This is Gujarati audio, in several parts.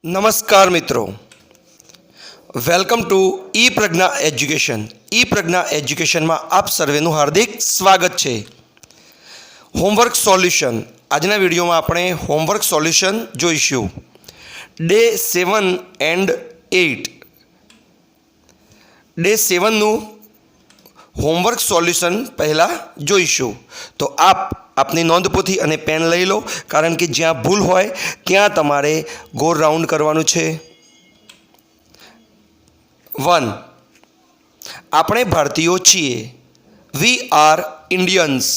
નમસ્કાર મિત્રો, welcome to E Pragya education. ઈ પ્રજ્ઞા એજ્યુકેશનમાં આપ સર્વેનું હાર્દિક સ્વાગત છે. Homework solution. આજના વિડીયોમાં આપણે હોમવર્ક સોલ્યુશન જોઈશું. Day 7 and 8. ડે 7નું હોમવર્ક સોલ્યુશન પહેલાં જોઈશું. તો આપની નોંધપોથી અને પેન લઈ લો, કારણ કે જ્યાં ભૂલ હોય ત્યાં તમારે ગોળ રાઉન્ડ કરવાનું છે. 1. આપણે ભારતીયો છીએ. We are Indians.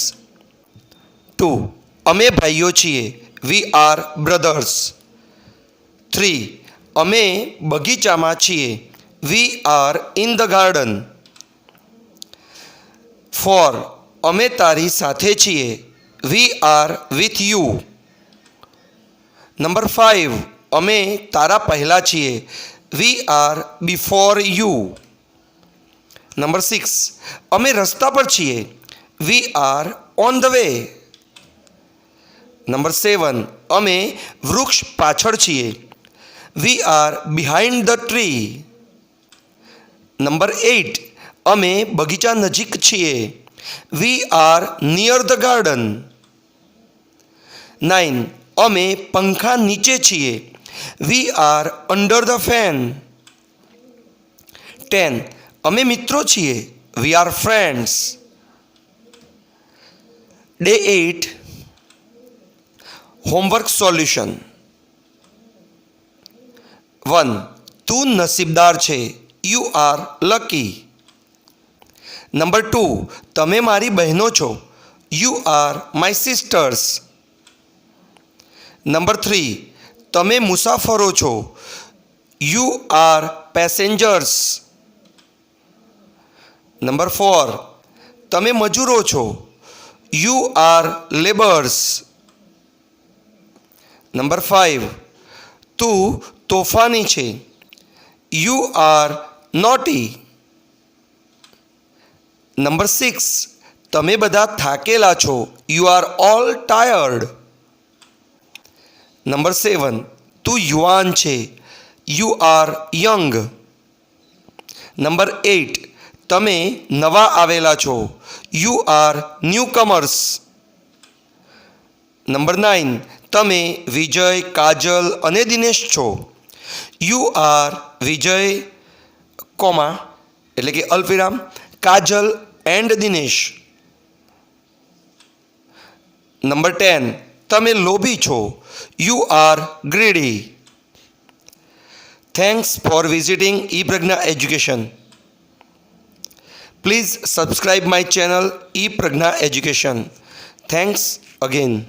2. અમે ભાઈઓ છીએ. We are brothers. 3. અમે બગીચામાં છીએ. We are in the garden. 4. અમે તારી સાથે છીએ. We are with you. Number 5. અમે તારા પહેલાં છીએ. We are before you. Number 6. અમે રસ્તા પર છીએ. We are on the way. Number 7. અમે વૃક્ષ પાછળ છીએ. We are behind the tree. Number 8. અમે બગીચા નજીક છીએ. We are near the garden. 9. અમે પંખા નીચે છીએ. We are under the fan. 10. અમે મિત્રો છીએ. We are friends. Day 8 homework solution. 1. તું નસીબદાર છે. You R lucky. નંબર 2. તમે મારી બહેનો છો. You are my sister's. Number 3. તમે મુસાફરો છો. You R passengers. નંબર 4. તમે મજૂરો છો. You R labours. નંબર 5. તું તોફાની છે. You R naughty. નંબર 6. તમે બધા થાકેલા છો. You are all tired. Number 7. તું યુવાન છે. You are young. નંબર 8. તમે નવા આવેલા છો. You are newcomers. નંબર 9. તમે વિજય, કાજલ અને દિનેશ છો. યુ આર વિજય, કોમા એટલે કે અલ્પવિરામ, કાજલ એન્ડ દિનેશ. નંબર 10. તમે લોભી છો. You R greedy. Thanks for visiting E Pragya education. Please subscribe my channel E Pragya education. Thanks again.